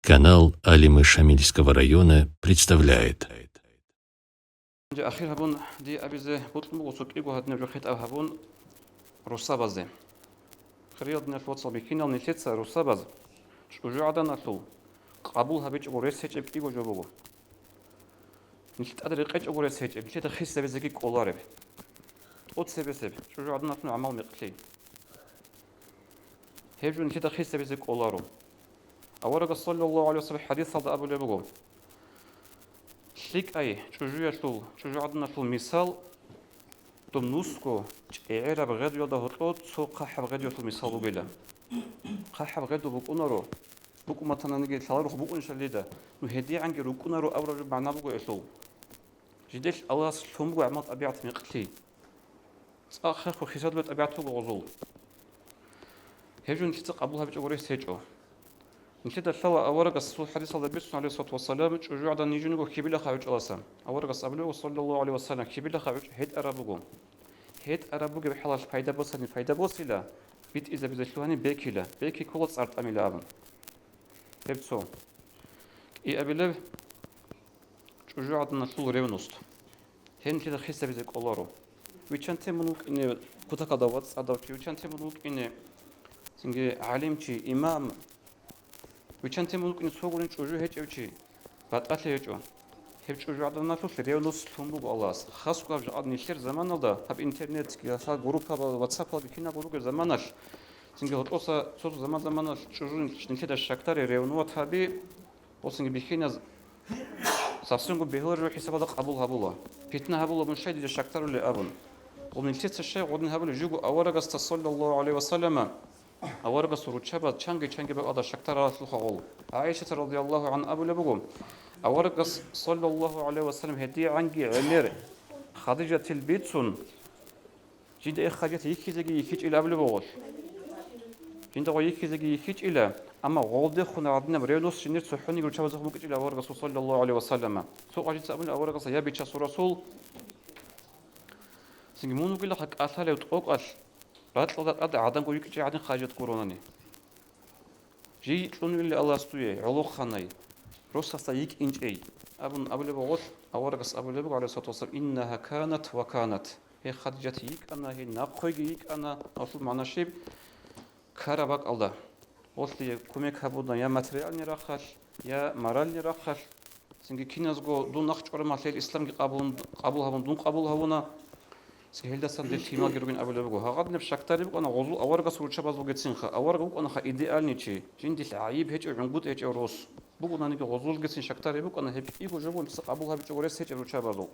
Канал Алимы Шамильского района представляет. أورق صلى الله عليه وسلم حديث هذا أبو لبغو شليك أي شجوع شلو شجوع عدنا شلو مثال تم نسكو إعراب بغير يده هطلot سو قح بغير يده مثال بقوله قح بغير بقونا رو بقو مثلا نيجي ثالث رو بقون شليدا نهدي عنك ركونا رو أول معنا بقو إشلو جديش الله شوم بقو عمل أبيعت مقتلي آخر خو خساد بيت أبيعته بغزول هجون تيجي قبلها بيجوريس هجو نشيد الثوا أورق الصول حديث الله بيسنا عليه الصلاة والسلام تشجع عدن يجون كبيلة خارج أصلا أورق الصبلو صلى الله عليه وسلم كبيلة خارج هيد أرابوجو هيد أرابوجو بحلال فايدة بوسني فايدة بوسيلة بيت إذا بزشلوهني بيكيلا بيكي كل صارت أميلا أبن هبتو إيه أبيله تشجع عدن الصول ريونست هن كده خيسة بزك أولارو ويشانتي منوك إني كتك دوات أدوتي ويشانتي منوك إني سنجي عالمتي إمام ويشانتي ممكن نسوق نشوجو هيك أو شيء بعد أتلي هيك هيك شوجو عدنا نفس ريونوس فمبوق الله خاص قاب جاد نشير زمان هذا هب إنترنت كذا صار جروب هذا واتساب هذا بكينا جروب زمانش سنجي هتوصل صوت زمانش شوجو نشيد الشكتار ريونوات هذي وسنجي بكينا ساسونجو بيهور روح حساب هذا قبول بيتنا هبولا من شيء الشكتار اللي أبون ومن تيت الشيء قدنا هبول جوجو أورق صلى الله عليه وسلم أورق سرود شباب شانجي بقى شكتار الخول عائشة رضي الله عن أبو لبقوم أورق صلى الله عليه وسلم هدي عنجي عمير خديجة البيتسون جد إخراجت يكيج إلى أبو لبقوش جد يكيج إلى أما غالد خنا عدنا بريونوس شنير سحوني قل شباب زخمك إلى أورق صلى الله عليه وسلم سوق أجد أبو أورق صيابي تشاس رسول سنجمون قل لك أثال وتوقع بعد لذا عدن قوي كذي عدن خارجت كوروناني جي تلون اللي الله استويه علو خاني روس استيك إنج أي أبو لبغوت أورقس أبو لبغ عليه الصلاة والسلام إنها كانت وكانت هي خديجة يك أنا هي ناقوي يك أنا أصل معنا شيء كربك الله وصلي كمك هبودنا يا ماتريال نراخش يا مارال نراخش سنجي كيناز جو دون نخش أرما في الإسلام قبول هبون دون قبول هبونا سهل دستان دل تيما جربين أبو لبغو هقعد نفشك تريب أنا غزو أورق صور شباز وجتسين خا أورق أنا خا إيديال نيجي جين دل عيب هيك عنقود هيك روس بقول أنا كغزو جتسين شكتاري بقول أنا هيك إيجو جبون أبو هبي جوريس هيك روس شبازو